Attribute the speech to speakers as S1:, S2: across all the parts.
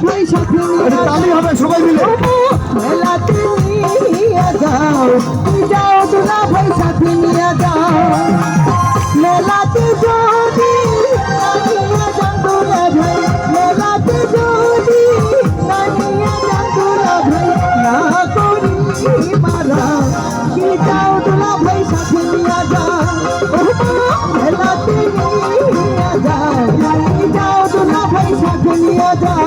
S1: ভাই সাথে
S2: তালি হবে সবাই মিলে।
S1: মেলাতে নিয়ে যাও, যাও দুলা ভাই সাথে নিয়ে যাও। মেলাতে যদি নিয়ে যান দুলা ভাই, মেলাতে যদি নিয়ে যান দুলা ভাই, না করি মারা কি যাও দুলা ভাই সাথে নিয়ে যাও। মেলাতে নিয়ে যাও, যাও দুলা ভাই সাথে নিয়ে যাও।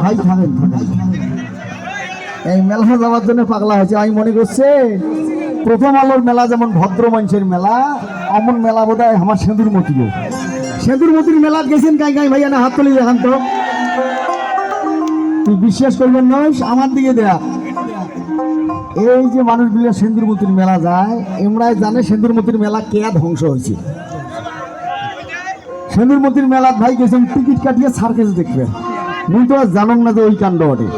S2: ভাই থাকেন থাকেন, এই মেলা যাওয়ার জন্য পাগলা হয়েছে। আমি মনে করছি প্রথম আলোর মেলা যেমন ভদ্র মানুষের মেলা, অমন মেলা বোধ হয় আমার সেঁদুরমতিও। সেঁদুরমতির মেলা গেছেন কাই কাই ভাইয়া না? হাত তুলে দেখান তো। তুই বিশ্বাস করবেন নয়, আমার দিকে দেয়া। এই যে মানুষগুলো সেঁদুরমতির মেলা যায়, এমরাই জানে সেঁদুরমতির মেলা কে ধ্বংস হয়েছে। সেঁদুরমতির মেলা ভাই গেছেন টিকিট কাটিয়ে সার্কেস দেখবেন। মুই তো আর জানম না যে ওই কাণ্ড ওঠে।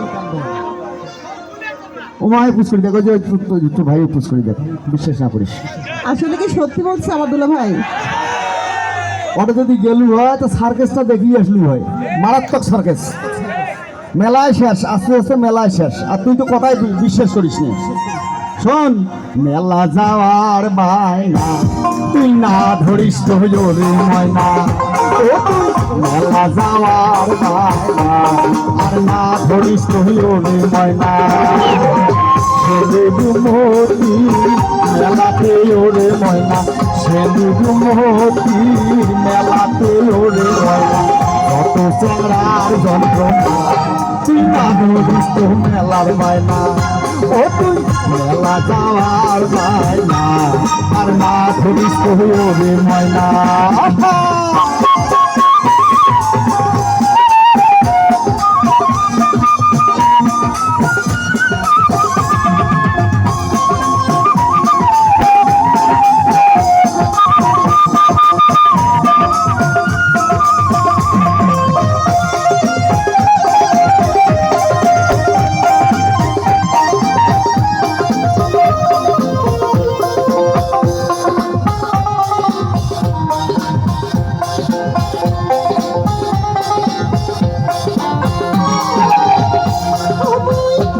S2: ও মায় পুষ করে দেখো যে ভাই পুষ করে দেখো, বিশ্বাস না করিস।
S1: আসলে কি সত্যি বলছে আমার দুলা ভাই?
S2: ওটা যদি গেলু হয় তো সার্কেসটা দেখিয়ে আসলু হয়, মারাত্মক সার্কেস। মেলায় শেষ, আস্তে আস্তে মেলায় শেষ। আর তুই তো কথাই বিশ্বাস করিস নি। শোন, মেলা যাওয়ার বায়না তুই না ধরিস তো রে ময়না। মেলা যাওয়ার বায়না আর না ধরিস তো রে ময়না। সেঁদুরমতি মেলাতে ওরে ময়না, সেঁদুরমতি মেলাতে ওরে ময়না। কত চেংড়ার যন্ত্রণা তুই না ধরিস তো মেলার বায়না। ও তুই মেলা যাওয়ার বায়না আর না ধরিস তো ওরে ময়না।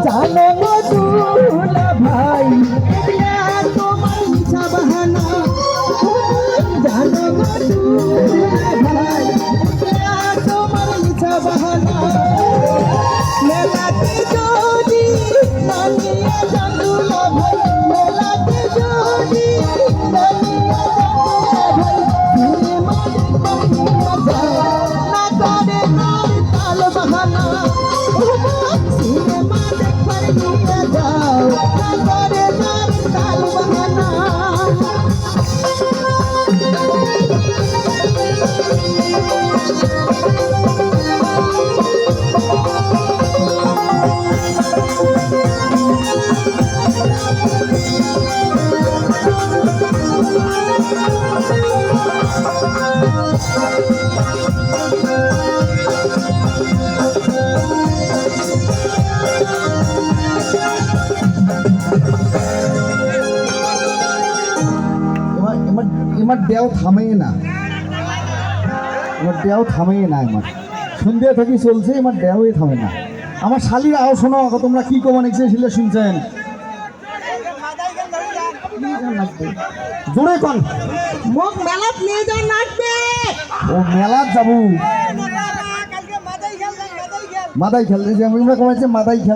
S1: জানো না দুলা ভাই, তোমার মিছা বাহানা। জানো না দুলা ভাই, তোমার মিছা বাহানা। মেলাতে যদি নিয়ে যান দুলা ভাই, মেলাতে যদি নিয়ে যান দুলা ভাই, না করে আর তাল বাহানা। সিনেমা দেখবার নিয়ে যাও, না করে আর তাল বাহানা।
S2: এবার দেও থামে না, এবার দেও থামে না। এবার সন্ধ্যা থেকে চলছে, এবার দেওই থামে না। আমার শালির আও শোনো, তোমরা কি কমা নিচ্ছে শুনছেন? জোরে কন।
S1: মোক মেলাত নিয়ে যান নাচবে।
S2: ও মেলাত যাবো, মাদাই খেল, আমরা কমাইছে মাদাই খেল।